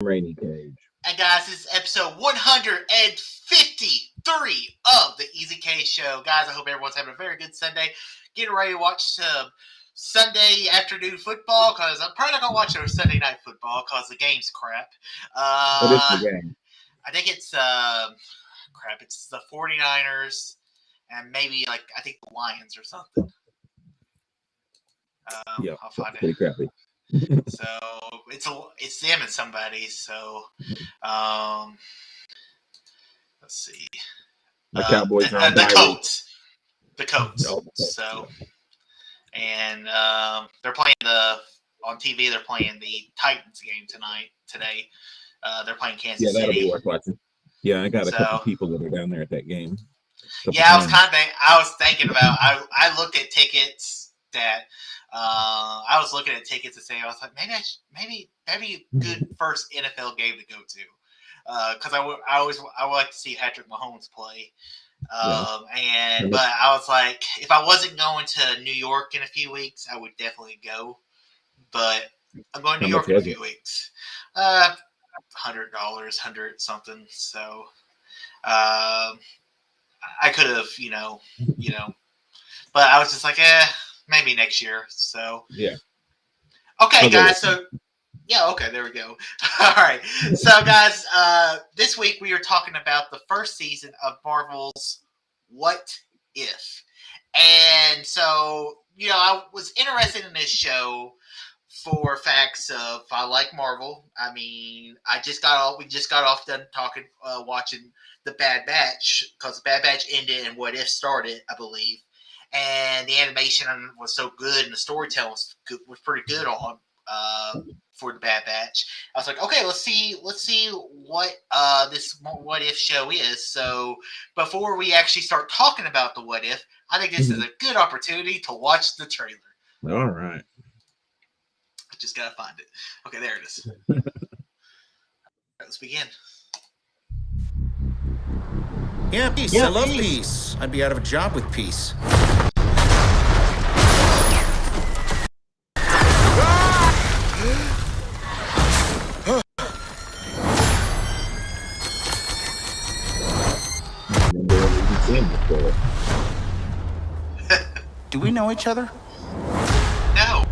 Rainycage. And guys, this is episode 153 of the Easy K Show. Guys, I hope everyone's having a very good Sunday. Getting ready to watch some Sunday afternoon football, because I'm probably not going to watch no Sunday night football because the game's crap. What is the game? I think it's crap. It's the 49ers and maybe I think the Lions or something. Yeah, I'll find it. Pretty crappy. So it's them and somebody. So let's see. The Cowboys are on the bye Colts. The Colts. Oh, So and they're playing on TV. They're playing the Titans game today. They're playing Kansas City. Yeah, that'll be worth watching. Yeah, I got a couple people that are down there at that game. Yeah, I was thinking about. I looked at tickets that. I was looking at tickets and saying, I was like, maybe good first NFL game to go to, because I would like to see Patrick Mahomes play, but I was like, if I wasn't going to New York in a few weeks, I would definitely go, but I'm going to New York in a few weeks, $100, 100 something, so I could have, but I was just like, maybe next year. So yeah. Okay, guys. So okay, there we go. All right. So guys, this week we are talking about the first season of Marvel's What If. And so, I was interested in this show for facts of I like Marvel. I mean, we just got off done watching The Bad Batch, because The Bad Batch ended and What If started, I believe. And the animation was so good, and the storytelling was pretty good on for the Bad Batch. I was like, okay, let's see what this What If show is. So before we actually start talking about the What If, I think this is a good opportunity to watch the trailer. All right. I just gotta find it. Okay, there it is. All right, let's begin. Yeah, peace. I love peace. I'd be out of a job with peace. Do we know each other? No.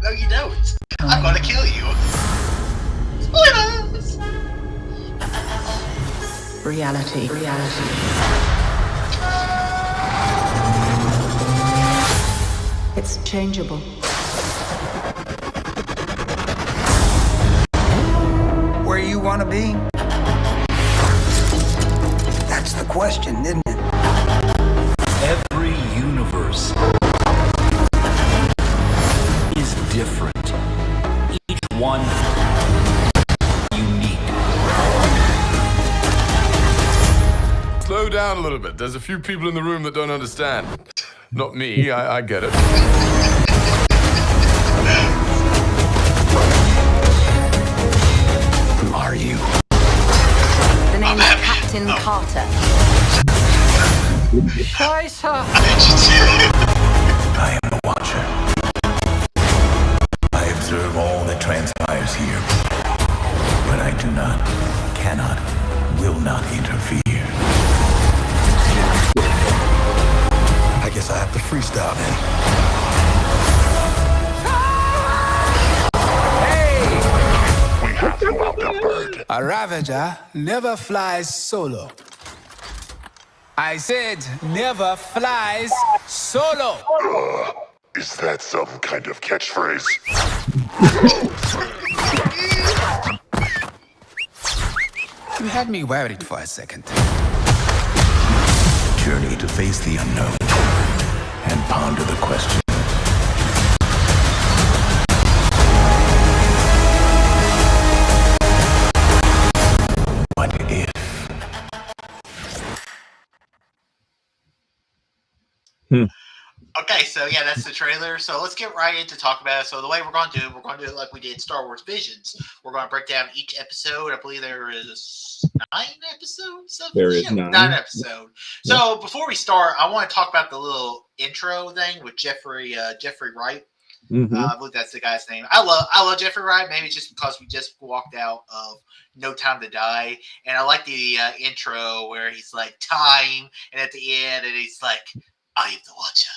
No, you don't. I'm gonna kill you. Spoilers! Reality. It's changeable. Where you want to be? That's the question, isn't it? Every universe is different. Each one unique. Slow down a little bit. There's a few people in the room that don't understand. Not me, I get it. Who are you? The name is Captain Carter. Hi, sir. I am the Watcher. I observe all that transpires here, but I do not, cannot, will not interfere. I guess I have to freestyle then. Hey! We have you outnumbered. A Ravager never flies solo. I said never flies solo. Is that some kind of catchphrase? You had me worried for a second. Journey to face the unknown and ponder the question. What if? Okay, so yeah, that's the trailer. So let's get right into talk about it. So the way we're going to do it like we did Star Wars Visions. We're going to break down each episode. I believe there is 9 episodes. There is 9 episodes. So before we start, I want to talk about the little intro thing with Jeffrey Wright. Mhm. I believe that's the guy's name. I love Jeffrey Wright. Maybe it's just because we just walked out of No Time to Die, and I like the intro where he's like time, and at the end, and he's like, "I am the Watcher.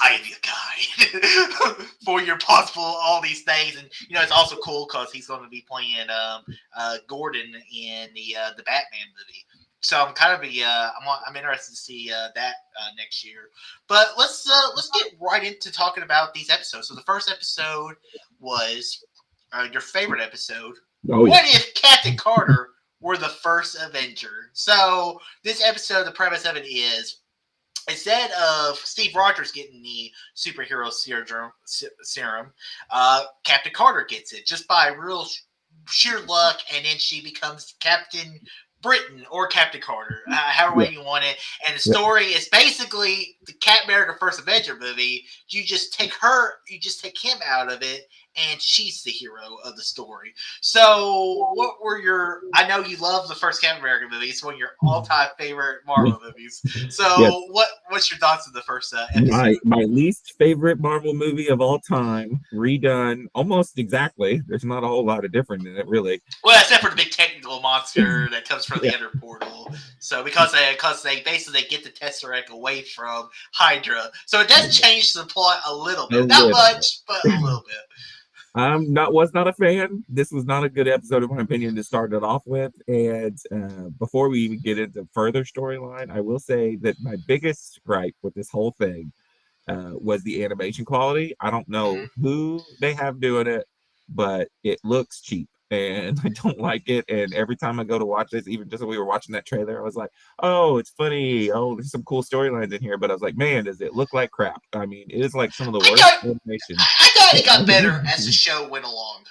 I am your guide for your possible all these things." And it's also cool because he's going to be playing Gordon in the Batman movie. So I'm kind of I'm interested to see that next year. But let's get right into talking about these episodes. So the first episode was your favorite episode. Oh yeah. What if Captain Carter were the first Avenger? So this episode, the premise of it is, instead of Steve Rogers getting the superhero serum, Captain Carter gets it just by real sheer luck, and then she becomes Captain Britain or Captain Carter, however way you want it. And the story is basically the Captain America First Avenger movie. You just take him out of it, and she's the hero of the story. So, what were I know you love the first Captain America movie. It's one of your all-time favorite Marvel movies. So, Yes. what's your thoughts of the first episode? My least favorite Marvel movie of all time, redone almost exactly. There's not a whole lot of different in it, really. Well, except for the big technical monster that comes from the Ender portal. So because they basically get the Tesseract away from Hydra, so it does change the plot a little bit. Not much, but a little bit. Was not a fan. This was not a good episode, in my opinion, to start it off with. And before we even get into further storyline, I will say that my biggest gripe with this whole thing was the animation quality. I don't know who they have doing it, but it looks cheap and I don't like it. And every time I go to watch this, even just when we were watching that trailer, I was like, oh, it's funny. Oh, there's some cool storylines in here. But I was like, man, does it look like crap? I mean, it is like some of the worst animation. I thought it got better as the show went along.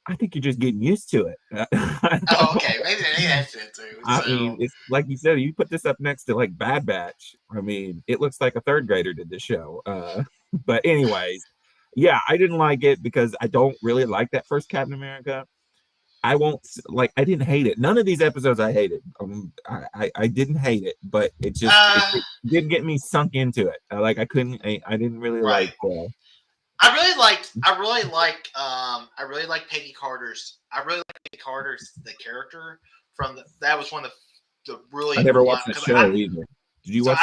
I think you're just getting used to it. Oh, okay. Maybe that's it too. I mean, it's like you said, you put this up next to like Bad Batch. I mean, it looks like a third grader did this show. But anyways, yeah, I didn't like it because I don't really like that first Captain America. I didn't hate it. None of these episodes I hated. I didn't hate it, but it just it didn't get me sunk into it. I didn't really like. I really like Peggy Carter's. I really like Peggy Carter's the character that was one of the really. I never watched the show either. Did you watch?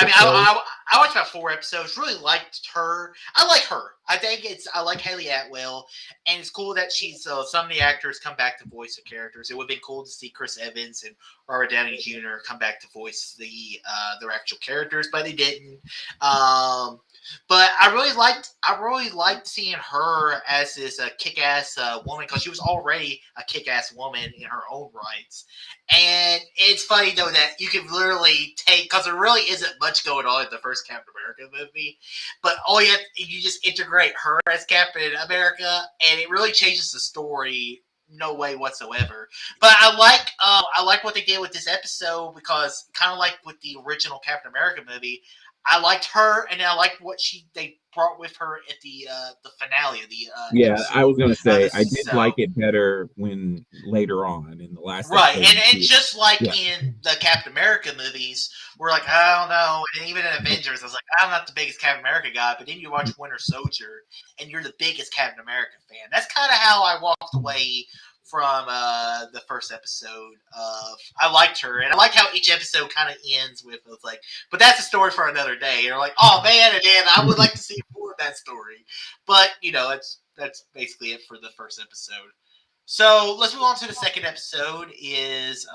I watched about 4 episodes. Really liked her. I like her. I like Haley Atwell, and it's cool that she's some of the actors come back to voice the characters. It would have been cool to see Chris Evans and Robert Downey Jr. come back to voice their actual characters, but they didn't. But I really liked seeing her as this kick-ass woman, because she was already a kick-ass woman in her own rights. And it's funny though that you can literally because there really isn't much going on in the first Captain America movie, but you just integrate her as Captain America, and it really changes the story. No way whatsoever. But I like what they did with this episode, because kind of like with the original Captain America movie, I liked her, and I liked what they brought with her at the finale of the episode. I was gonna say I did like it better when later on in the last right, episode, and just like in the Captain America movies, we're like, I don't know, and even in Avengers, I was like, I'm not the biggest Captain America guy, but then you watch Winter Soldier, and you're the biggest Captain America fan. That's kind of how I walked away from the first episode of. I liked her, and I like how each episode kind of ends with it's like, but that's a story for another day. You're like, oh man, and then I would like to see more of that story. But that's basically it for the first episode. So let's move on to the second episode. Is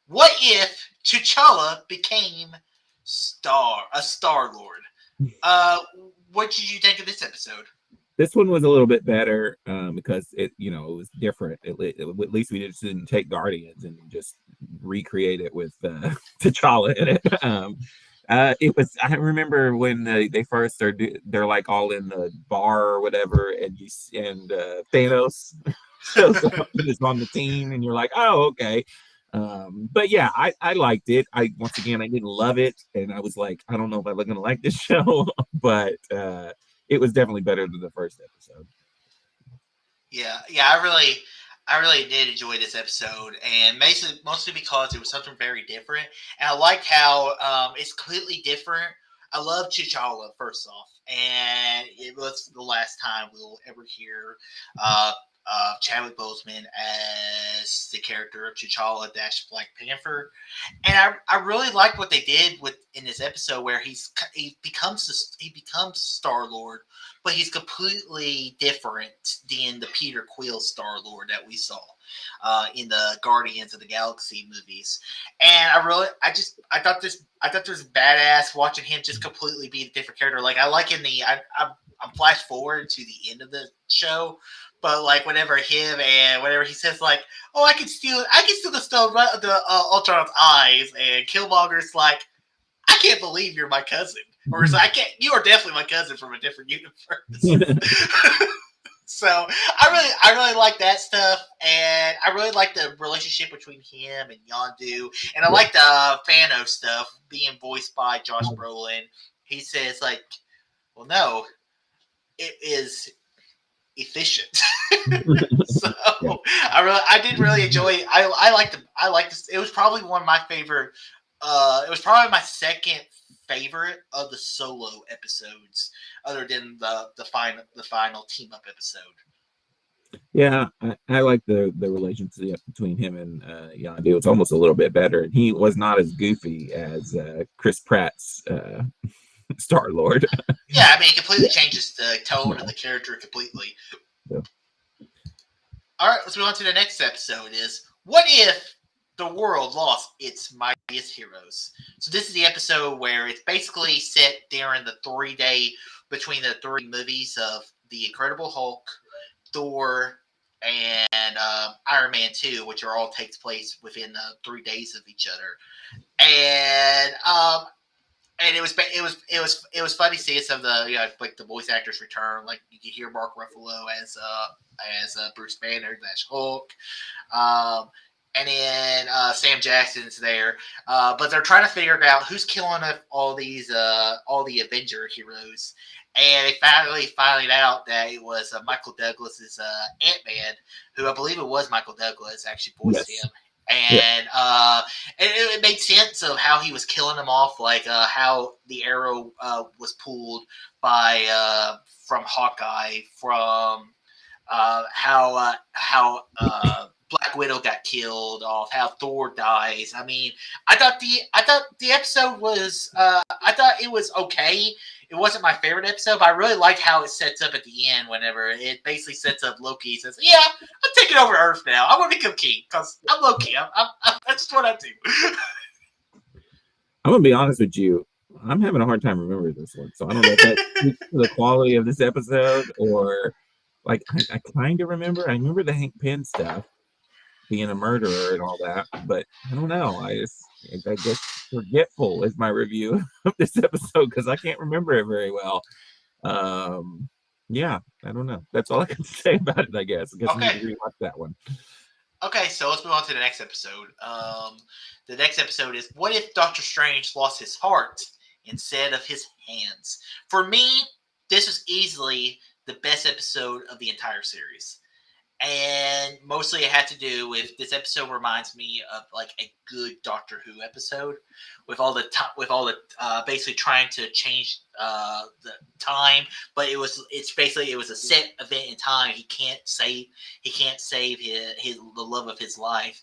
what if T'Challa became a Star-Lord? What did you think of this episode? This one was a little bit better because it was different. At least we just didn't take Guardians and just recreate it with T'Challa in it. It was. I remember when they first they're like all in the bar or whatever, and Thanos shows up and is on the team, and you're like, oh, okay. But yeah, I liked it. I didn't love it, and I was like, I don't know if I'm gonna like this show, but it was definitely better than the first episode. Yeah, I really did enjoy this episode, and mostly because it was something very different. And I liked how it's completely different I love T'Challa first off, and it was the last time we'll ever hear Chadwick Boseman as the character of T'Challa - Black Panther. And I really like what they did in this episode where he becomes Star-Lord, but he's completely different than the Peter Quill Star-Lord that we saw in the Guardians of the Galaxy movies. And I thought this was badass watching him just completely be a different character. Like I like I'm flash forward to the end of the show. But like whenever he says like, "Oh, I can steal the Ultron's eyes," and Killmonger's like, "I can't believe you're my cousin," or it's like, "You are definitely my cousin from a different universe." So I really like that stuff, and I really like the relationship between him and Yondu, and I like the Thanos stuff being voiced by Josh Brolin. He says like, "Well, no, it is efficient." So I did really enjoy. I liked this. It was probably one of my favorite. It was probably my second favorite of the solo episodes, other than the final team up episode. Yeah, I like the relationship between him and Yondu. It's almost a little bit better, and he was not as goofy as Chris Pratt's Star-Lord. Yeah, I mean, it completely changes the tone of the character completely. Yeah. All right, let's move on to the next episode. What if the world lost its mightiest heroes? So this is the episode where it's basically set during the 3-day between the 3 movies of The Incredible Hulk, Thor, and Iron Man 2, which all takes place within 3 days of each other. And it was funny seeing some of the like the voice actors return. Like you could hear Mark Ruffalo as Bruce Banner / Hulk, and then Sam Jackson's there. But they're trying to figure out who's killing all the Avenger heroes. And they finally find out that it was Michael Douglas's Ant-Man, who I believe it was Michael Douglas actually voiced him. And it made sense of how he was killing them off, like how the arrow was pulled by from Hawkeye, from how Black Widow got killed off, how Thor dies. I mean, I thought the episode was I thought it was okay. It wasn't my favorite episode, but I really like how it sets up at the end. Whenever it basically sets up Loki, he says, "Yeah, I'm taking over Earth now. I'm going to become king because I'm Loki. That's just what I do." I'm gonna be honest with you. I'm having a hard time remembering this one, so I don't know if that speaks to the quality of this episode or like I kind of remember. I remember the Hank Pym stuff, being a murderer and all that, but I don't know. I guess forgetful is my review of this episode because I can't remember it very well. Yeah, I don't know. That's all I can say about it, I guess. I guess I need to rewatch that one. Okay, so let's move on to the next episode. The next episode is, what if Doctor Strange lost his heart instead of his hands? For me, this was easily the best episode of the entire series. And mostly it had to do with, this episode reminds me of like a good Doctor Who episode with all the basically trying to change the time, but it was a set event in time. He can't save the love of his life.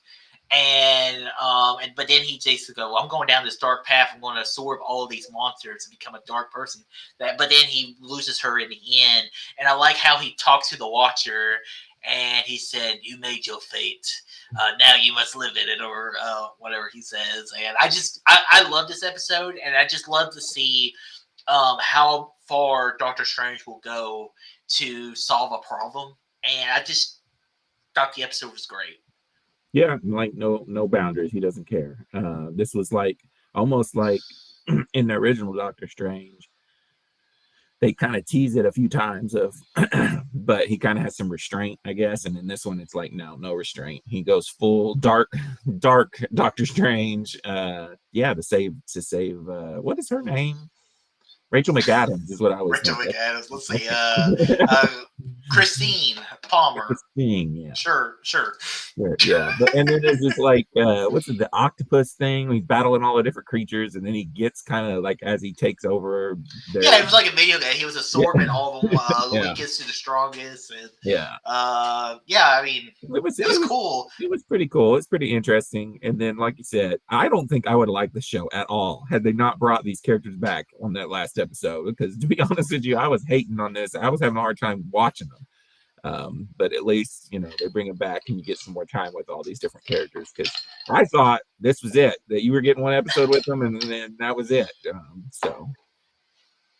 But then he takes to go, "Well, I'm going down this dark path. I'm going to absorb all of these monsters and become a dark person." But then he loses her in the end. And I like how he talks to the Watcher, and he said, "You made your fate. Now you must live in it," or whatever he says. And I love this episode, and I just love to see how far Doctor Strange will go to solve a problem. And I just thought the episode was great. Yeah, like no boundaries. He doesn't care. This was like almost like in the original Doctor Strange, they kind of tease it a few times but he kind of has some restraint, I guess. And in this one, it's like no restraint. He goes full dark Doctor Strange. To save. What is her name? Rachel McAdams is what I was. Rachel thinking. McAdams. Let's see. Christine Palmer. Christine, yeah. Sure. Yeah. And then there's this like what's it, the octopus thing? He's battling all the different creatures, and then he gets kind of like as he takes over their... Yeah, it was like a video game. He was assorbing all of them, the Yeah. weakest to the strongest, and yeah. I mean, it was cool. It was pretty cool. It's pretty interesting. And then, like you said, I don't think I would have liked the show at all had they not brought these characters back on that last episode. Because to be honest with you, I was hating on this. I was having a hard time watching them. But at least, you know, they bring them back and you get some more time with all these different characters. Because I thought this was it, that you were getting one episode with them and then that was it.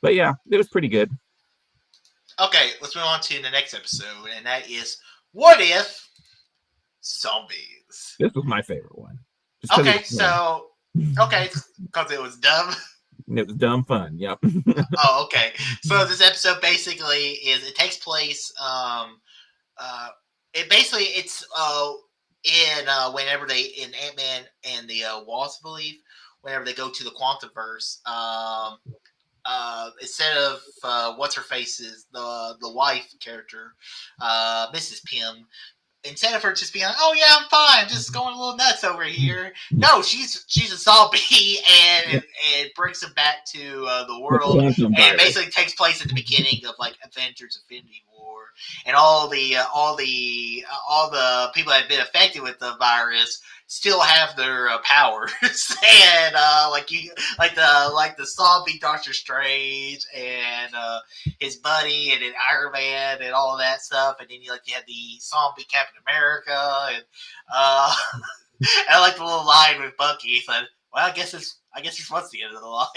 But yeah, it was pretty good. Okay, let's move on to the next episode, and that is What If Zombies? This was my favorite one. Okay, because it was dumb. It was dumb fun. Yep. Oh, okay. So this episode basically it takes place. It's in whenever they in Ant-Man and the Wasp, I believe, whenever they go to the Quantumverse. Instead of what's her face is the wife character, Mrs. Pym. Instead of her just being like, "Oh yeah, I'm fine, just going a little nuts over here," no, she's a zombie and brings them back to the world, and it basically takes place at the beginning of like Avengers: Infinity War, and all the people that have been affected with the virus still have their powers, and like the zombie Doctor Strange and his buddy, and then Iron Man and all that stuff, and then you had the zombie Captain America, and I like the little line with Bucky. He said, "Well, I guess this was the end of the line."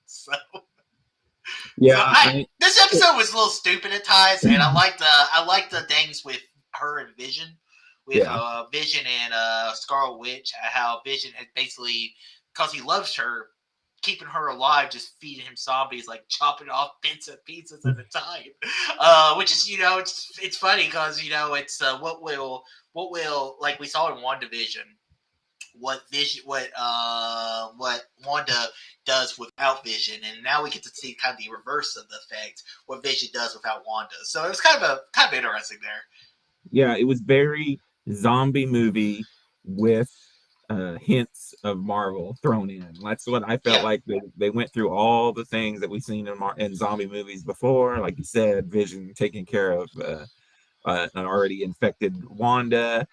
So. Yeah, this episode was a little stupid at times, and I like the things with her and Vision. With Vision and Scarlet Witch, how Vision had basically, because he loves her, keeping her alive, just feeding him zombies, like chopping off bits and pieces at a time. Which is, it's funny because it's what will like we saw in WandaVision, what Wanda does without Vision, and now we get to see kind of the reverse of the effect, what Vision does without Wanda. So it was kind of interesting there. Yeah, it was very zombie movie with hints of Marvel thrown in. That's what I felt like. They went through all the things that we've seen in zombie movies before. Like you said, Vision taking care of an already infected Wanda,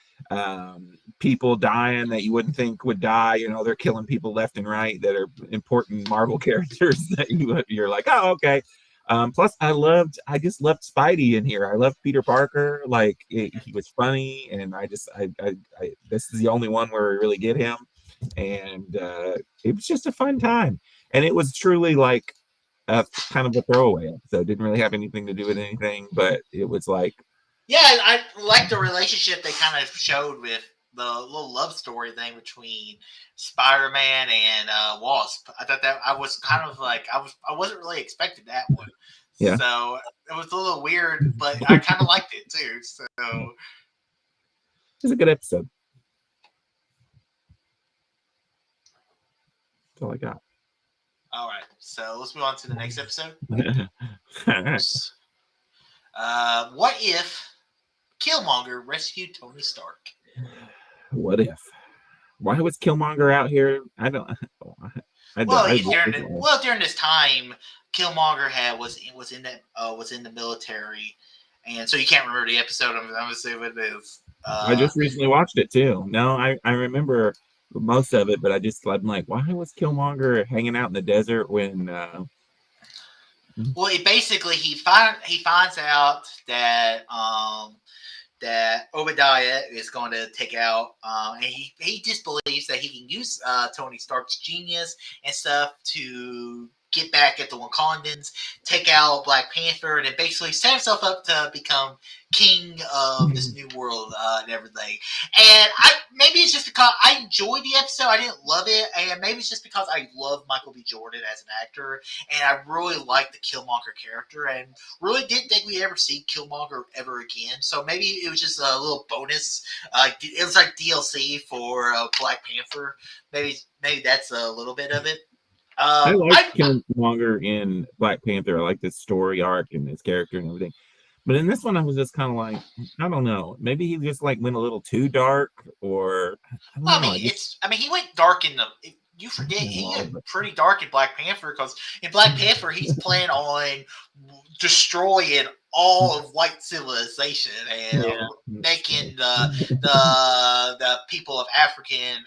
people dying that you wouldn't think would die. They're killing people left and right that are important Marvel characters that you're like, oh, okay. Plus, I just loved Spidey in here. I loved Peter Parker. Like he was funny, and this is the only one where we really get him, and it was just a fun time. And it was truly like a kind of a throwaway episode. Didn't really have anything to do with anything, but it was like, yeah, I like the relationship they kind of showed with the little love story thing between Spider-Man and Wasp. I thought that I was kind of like I wasn't really expecting that one. Yeah. So it was a little weird, but I kind of liked it too. So it was a good episode. That's all I got. All right, so let's move on to the next episode. What if Killmonger rescued Tony Stark? What if? Why was Killmonger out here? I don't. During this time, Killmonger was in the military, and so you can't remember the episode. I'm assuming it is. I just recently watched it too. No, I remember most of it, but I'm like, why was Killmonger hanging out in the desert when? Well, he finds out that that Obadiah is going to take out, and he just believes that he can use Tony Stark's genius and stuff to get back at the Wakandans, take out Black Panther, and then basically set himself up to become king of this new world and everything. And maybe it's just because I enjoyed the episode. I didn't love it, and maybe it's just because I love Michael B. Jordan as an actor, and I really like the Killmonger character, and really didn't think we'd ever see Killmonger ever again. So maybe it was just a little bonus. It was like DLC for Black Panther. Maybe that's a little bit of it. I like Killmonger in Black Panther. I like this story arc and his character and everything. But in this one, I was just kind of like, I don't know. Maybe he just like went a little too dark, or I don't Well, know. I just he went dark in the. You forget I don't he know, went but pretty dark in Black Panther because in Black Panther he's planning on destroying all of white civilization and yeah, that's making true. the people of African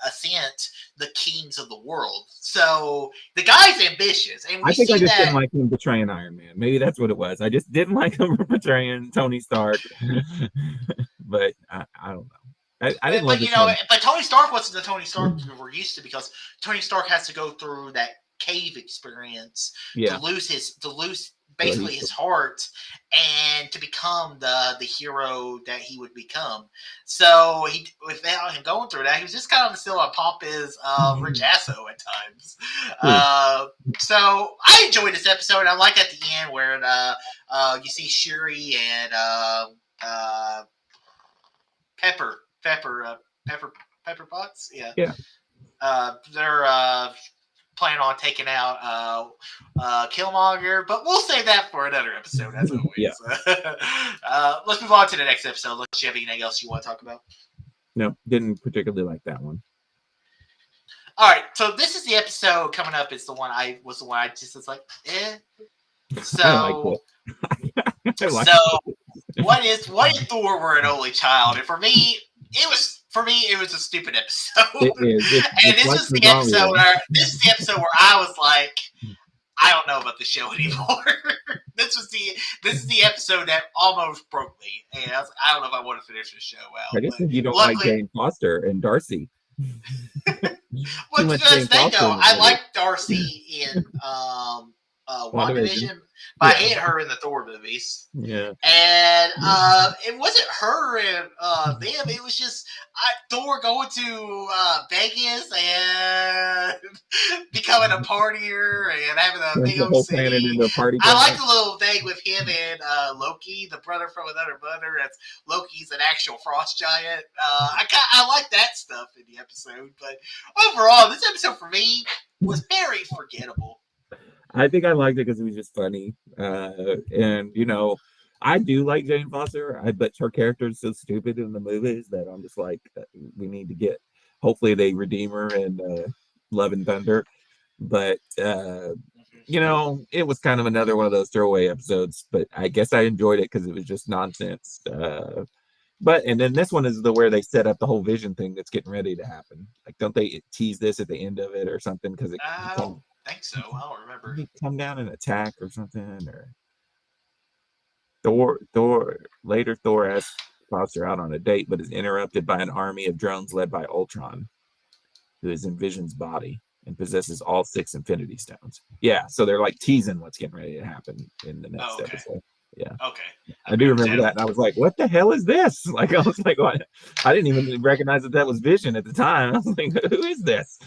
ascent the kings of the world. So the guy's ambitious, and I we think I see just didn't that. like him portraying Iron Man. Maybe that's what it was. I just didn't like him portraying Tony Stark. But I don't know. I didn't love But this one. but Tony Stark wasn't the Tony Stark we were used to because Tony Stark has to go through that cave experience Yeah, to lose so basically he's his heart and to become the hero that he would become. So he without him going through that, he was just kind of still a pompous rich asshole at times. true. So I enjoyed this episode. I like at the end where you see Shuri and Pepper, Pepper Potts. Yeah, Yeah, they're planning on taking out Killmonger, but we'll save that for another episode, as yeah. always. Let's move on to the next episode. Unless you have anything else you want to talk about. No, didn't particularly like that one. All right, so this is the episode coming up. It's the one I just was like, eh. I liked So, it. I liked what if Thor were an only child? And for me, it was a stupid episode. it. It is. And It's like the zombie one. this is the episode where I was like, I don't know about the show anymore. This is the episode that almost broke me, and I was like, I don't know if I want to finish the show out. I just But think you don't like luckily, Jane Foster and Darcy. Too well, much that's the Jane thing Foster though. in the I movie. like Darcy in WandaVision. WandaVision, but I Yeah, hated her in the Thor movies. yeah. And it wasn't her and them. It was just Thor going to Vegas and becoming a partier and having a Turns big the old whole planet city. into a party I like planet. the little thing with him and Loki, the brother from another mother. That's Loki's an actual frost giant. I like that stuff in the episode, but overall, this episode for me was very forgettable. I think I liked it because it was just funny. And I do like Jane Foster. But her character is so stupid in the movies that I'm just like, we need to get. Hopefully, they redeem her in Love and Thunder. But it was kind of another one of those throwaway episodes. But I guess I enjoyed it because it was just nonsense. And then this one is where they set up the whole Vision thing that's getting ready to happen. Like, don't they tease this at the end of it or something? Because it I don't think so. I don't remember. he come down and attack or something, or Thor asks Foster out on a date, but is interrupted by an army of drones led by Ultron, who is in Vision's body and possesses all 6 Infinity Stones. Yeah, so they're like teasing what's getting ready to happen in the next episode. Yeah. Okay. I do remember that. And I was like, what the hell is this? Like, I was like, what? I didn't even recognize that was Vision at the time. I was like, who is this?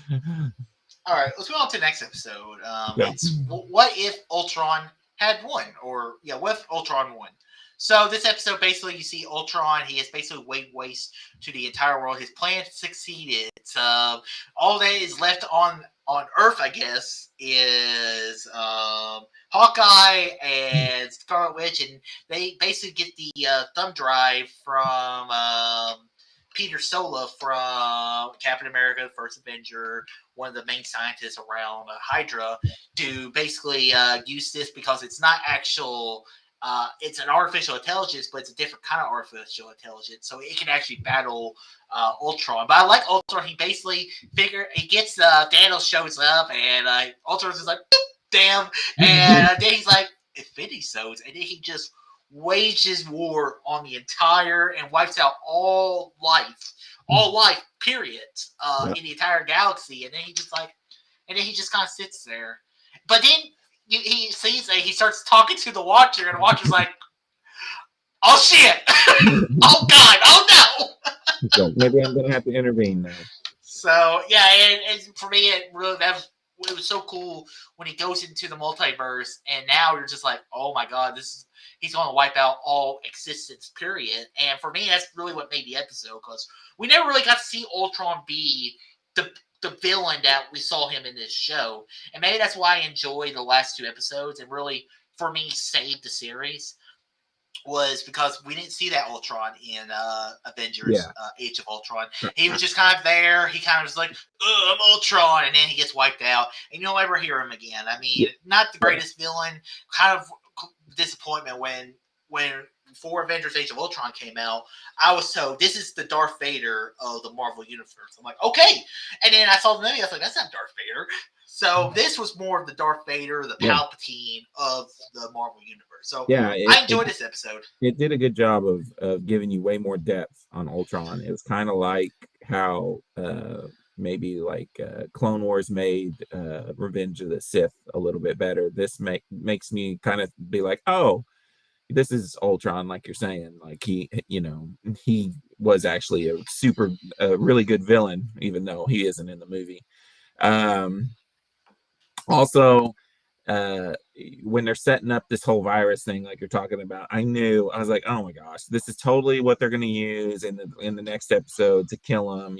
All right, let's move on to the next episode. Yeah. It's what if Ultron had won, or what if Ultron won? So this episode, basically, you see Ultron. He has basically laid waste to the entire world. His plan succeeded. All that is left on Earth, I guess, is Hawkeye and Scarlet Witch, and they basically get the thumb drive from Peter Sola from Captain America, the First Avenger, one of the main scientists around Hydra, to basically use this because it's not actual. It's an artificial intelligence, but it's a different kind of artificial intelligence, so it can actually battle Ultron. But I like Ultron. He basically gets Thanos shows up, and Ultron's just like, damn, and then he's like, Infinity Stones, and then he just wages war on the entire and wipes out all life, period, in the entire galaxy. And then he just kind of sits there. But then he sees that he starts talking to the Watcher, and the Watcher's like, "Oh shit! Oh god! Oh no!" So maybe I'm gonna have to intervene now. So yeah, and for me, it was so cool when he goes into the multiverse, and now you're just like, oh my god, he's going to wipe out all existence, period. And for me, that's really what made the episode, because we never really got to see Ultron be the villain that we saw him in this show. And maybe that's why I enjoy the last 2 episodes and really, for me, saved the series. was because we didn't see that Ultron in Avengers Yeah. Age of Ultron. He was just kind of there. He kind of was like, I'm Ultron, and then he gets wiped out, and you'll never hear him again. I mean, not the greatest villain. Kind of disappointment when before Avengers Age of Ultron came out, I was told this is the Darth Vader of the Marvel Universe. I'm like, okay. And then I saw the movie, I was like, that's not Darth Vader. So this was more of the Darth Vader, the Palpatine of the Marvel Universe. So I enjoyed this episode. It did a good job of giving you way more depth on Ultron. It was kind of like how maybe like Clone Wars made Revenge of the Sith a little bit better. This makes me kind of be like, oh, this is Ultron, like you're saying. Like he was actually a really good villain, even though he isn't in the movie. Also, when they're setting up this whole virus thing, like you're talking about, I was like, oh my gosh, this is totally what they're going to use in the next episode to kill him.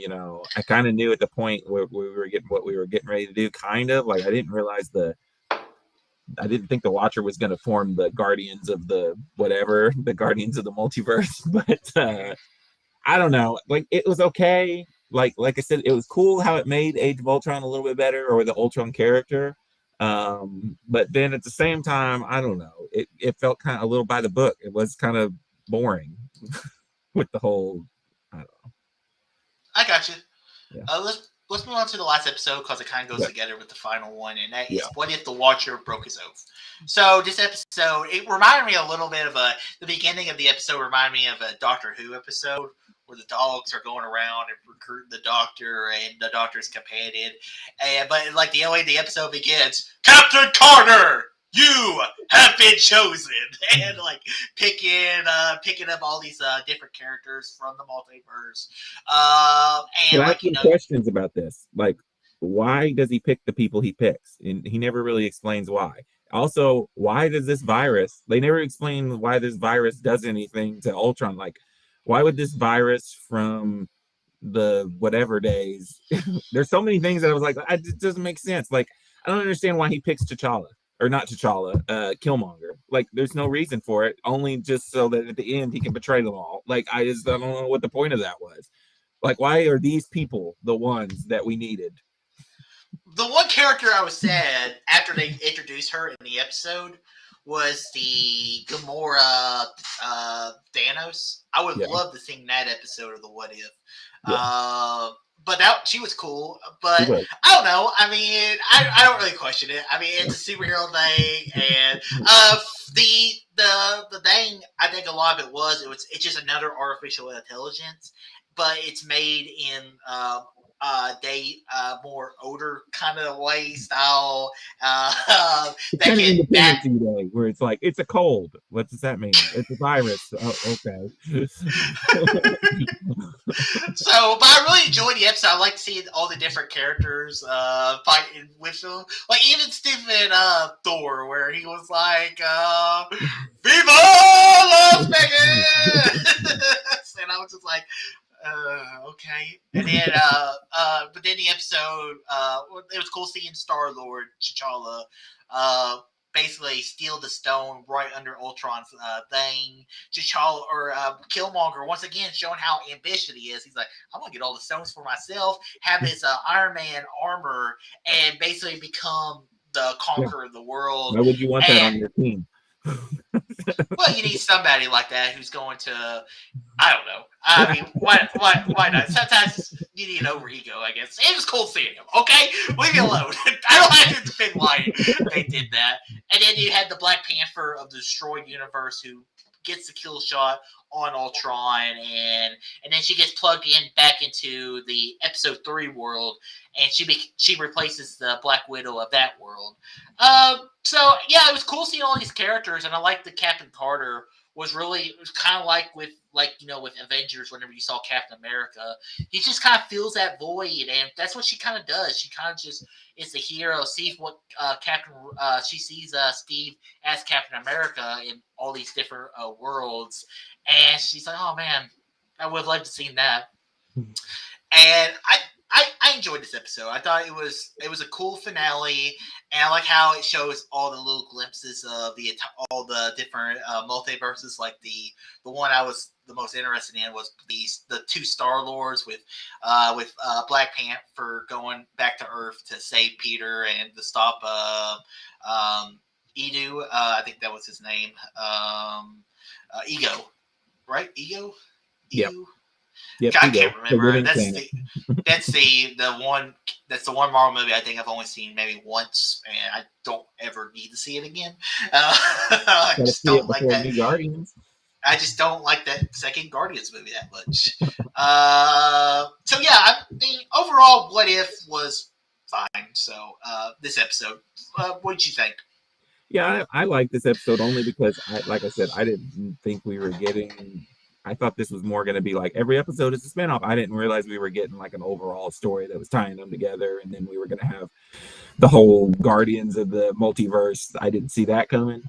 I kind of knew at the point where we were getting ready to do. Kind of like I didn't think the Watcher was going to form the Guardians of the Guardians of the Multiverse, but I don't know. Like it was okay. Like I said, it was cool how it made Age of Ultron a little bit better, or the Ultron character. But then at the same time, I don't know. It felt kind of a little by the book. It was kind of boring with the whole. I don't know. I got you. Yeah. Let's move on to the last episode because it kind of goes together with the final one, and that is what if the Watcher broke his oath? So this episode, it reminded me a little bit of the beginning of the episode reminded me of a Doctor Who episode where the dogs are going around and recruiting the Doctor and the Doctor's companion, but like the way the episode begins, Captain Carter, you have been chosen, and like picking up all these different characters from the multiverse. And I have like some questions about this. Like, why does he pick the people he picks? And he never really explains why. Also, why does this virus? They never explain why this virus does anything to Ultron. Like, why would this virus from the whatever days? There's so many things that I was like, it doesn't make sense. Like, I don't understand why he picks T'Challa. Or not T'Challa, Killmonger. Like, there's no reason for it, only just so that at the end he can betray them all. Like, I don't know what the point of that was. Like, why are these people the ones that we needed? The one character I was sad after they introduced her in the episode was the Gamora Thanos. I would love to sing that episode of the What If. Yeah. But she was cool. But I don't know. I mean, I don't really question it. I mean, it's a superhero thing, and the thing I think a lot of it's just another artificial intelligence, but it's made in more older kind of way style. It's kind of Independence Day, where it's like it's a cold. What does that mean? It's a virus. Oh, okay. So, but I really enjoyed the episode. I like to see all the different characters fighting with them. Like even Stephen Thor, where he was like, "Viva Las Vegas!" And I was just like, okay. And then, but then the episode, it was cool seeing Star-Lord, T'Challa, basically steal the stone right under Ultron's thing. T'Challa, or Killmonger, once again, showing how ambitious he is. He's like, I'm going to get all the stones for myself, have his Iron Man armor, and basically become the conqueror of the world. Why would you want that on your team? Well, you need somebody like that who's going to, I don't know. I mean, why not? Sometimes you need an overego, I guess. It was cool seeing him, okay? Leave me alone. I don't have to defend why they did that. And then you had the Black Panther of the Destroyed Universe who gets the kill shot on Ultron, and then she gets plugged back into the Episode 3 world, and she replaces the Black Widow of that world. So yeah, it was cool seeing all these characters, and I like the Captain Carter was kind of like with Avengers. Whenever you saw Captain America, he just kind of fills that void, and that's what she kind of does. She kind of just is the hero, sees what she sees Steve as Captain America in all these different worlds, and she's like, oh man, I would have loved to seen that. And I enjoyed this episode. I thought it was a cool finale, and I like how it shows all the little glimpses of all the different multiverses. Like the one I was the most interested in was the two Star-Lords with Black Panther going back to Earth to save Peter and to stop Edu. I think that was his name. Ego, right? Ego. Yep. Yep, I can't remember. That's the one Marvel movie I think I've only seen maybe once, and I don't ever need to see it again. I just don't like that. New Guardians. I just don't like that second Guardians movie that much. So yeah, I mean, overall, What If was fine. So this episode, what did you think? Yeah, I like this episode only because, like I said, I didn't think we were getting. I thought this was more going to be like every episode is a spinoff. I didn't realize we were getting like an overall story that was tying them together, and then we were going to have the whole Guardians of the multiverse. I didn't see that coming.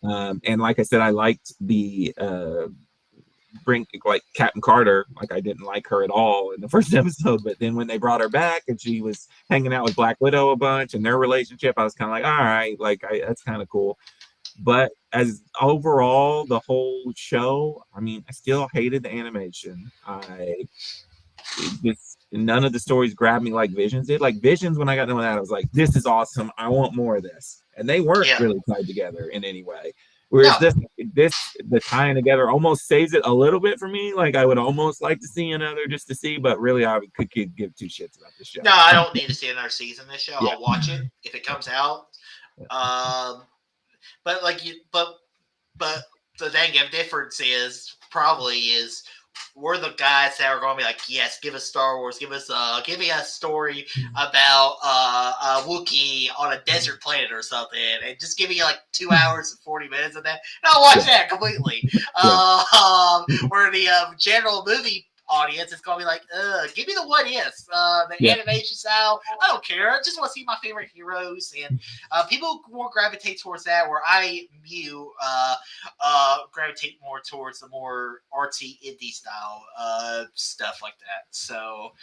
And like I said, I liked the like Captain Carter. Like I didn't like her at all in the first episode, but then when they brought her back and she was hanging out with Black Widow a bunch and their relationship, I was kind of like, all right, like that's kind of cool. But as overall, the whole show, I mean, I still hated the animation. None of the stories grabbed me like Visions did. Like Visions, when I got done with that, I was like, this is awesome. I want more of this. And they weren't really tied together in any way. Whereas the tying together almost saves it a little bit for me. Like I would almost like to see another just to see, but really I could give two shits about this show. No, I don't need to see another season of this show. I'll watch it if it comes out. But the dang difference is we're the guys that are going to be like, yes, give us Star Wars, give me a story about a Wookiee on a desert planet or something, and just give me like 2 hours and 40 minutes of that, and I'll watch that completely. Where the general movie audience is going to be like, give me the What Ifs, the animation style. I don't care. I just want to see my favorite heroes, and people more gravitate towards that. Where I gravitate more towards the more artsy indie style stuff like that. So,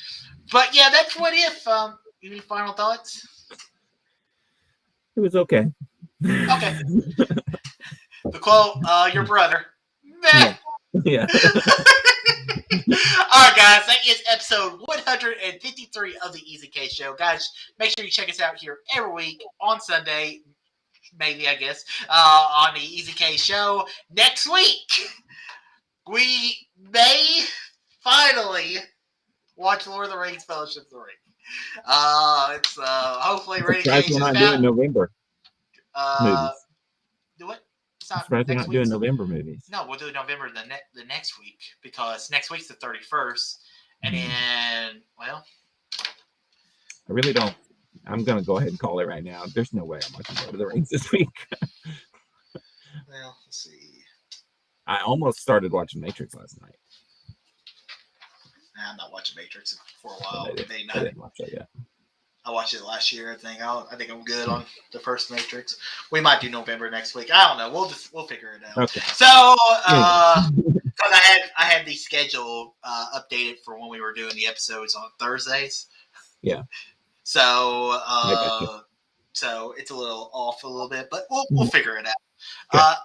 but yeah, that's What If. Any final thoughts? It was okay. Okay. The quote, your brother. Meh. Yeah. All right, guys, that is episode 153 of the Easy Case Show. Guys, make sure you check us out here every week on Sunday, maybe, I guess, on the Easy Case Show. Next week, we may finally watch Lord of the Rings Fellowship of the Ring. It's hopefully Rainycage is not back. doing November movies. Do it. I'm surprised they're not doing November movies. No, we'll do November the next week, because next week's the 31st, and then, well, I really don't. I'm gonna go ahead and call it right now. There's no way I'm watching Lord of the Rings this week. Well, let's see. I almost started watching Matrix last night. Nah, I'm not watching Matrix for a while. I didn't watch that yet. I watched it last year. I think I'm good on the first Matrix. We might do November next week. I don't know. We'll figure it out. Okay. So, because I had the schedule updated for when we were doing the episodes on Thursdays. Yeah. So, so it's a little off a little bit, but we'll figure it out.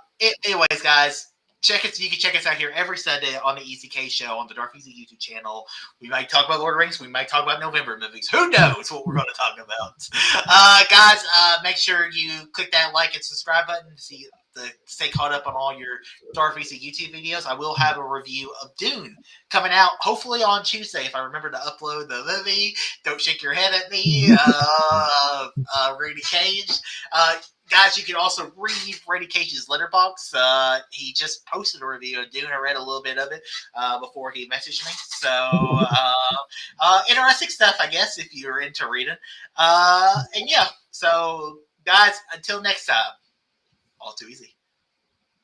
Anyways, guys. You can check us out here every Sunday on the Easy Case Show on the Dark Easy YouTube channel. We might talk about Lord of the Rings. We might talk about November movies. Who knows what we're going to talk about? Guys, make sure you click that like and subscribe button to stay caught up on all your Dark Easy YouTube videos. I will have a review of Dune coming out hopefully on Tuesday if I remember to upload the movie. Don't shake your head at me, Rainycage. Guys, you can also read Rainycage's letterbox. He just posted a review of Dune. I read a little bit of it before he messaged me. So, interesting stuff, I guess, if you're into reading. And yeah, so guys, until next time, all too easy.